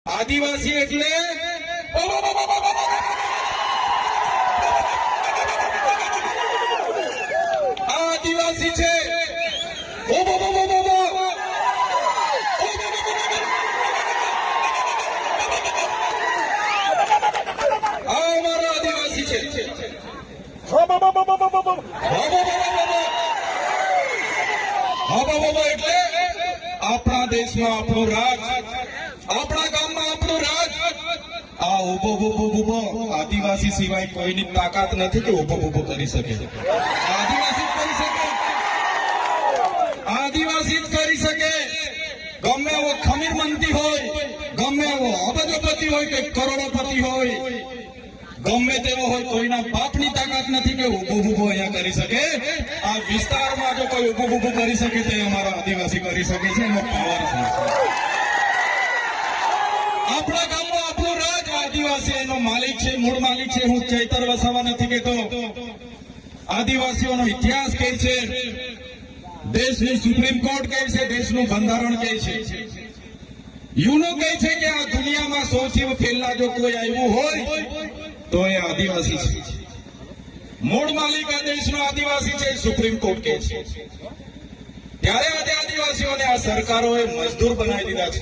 આદિવાસી એટલે આદિવાસી છે અમારા આદિવાસી છે એટલે આપણા દેશમાં આપણું રાજ, આપણા ગામમાં આપણું રાજ. આ ઉભો ઉભો આદિવાસી સિવાય કોઈની તાકાત નથી કે ઉભો ઉભો કરી શકે. આદિવાસી જ કરી શકે, આદિવાસી જ કરી શકે. ગમે એવો ખમીર મંતી હોય, ગમે એવો અબજોપતિ હોય કે કરોડોપતિ હોય, ગમે તેવો હોય, કોઈના બાપની તાકાત નથી કે ઉભો ઉભો અહીંયા કરી શકે. આ વિસ્તારમાં જો કોઈ ઉભો ઉભો કરી શકે તો અમારા આદિવાસી કરી શકે છે. એનો પાવર છે. આપણા ગામમાં આપણું રાજ, આદિવાસી એનો માલિક છે, મૂળ માલિક છે. હું ચૈતર વસાવા નથી કહેતો. આદિવાસીઓનો ઇતિહાસ કહે છે, દેશની સુપ્રીમ કોર્ટ કહે છે, દેશનું બંધારણ કહે છે, યુનો કહે છે કે આ દુનિયામાં સૌથી પહેલા જો કોઈ આવ્યું હોય તો એ આદિવાસી છે. મૂળ માલિક આ દેશનો આદિવાસી છે, સુપ્રીમ કોર્ટ કહે છે. ત્યારે આજે આદિવાસીઓને આ સરકારોએ મજદૂર બનાવી દીધા છે.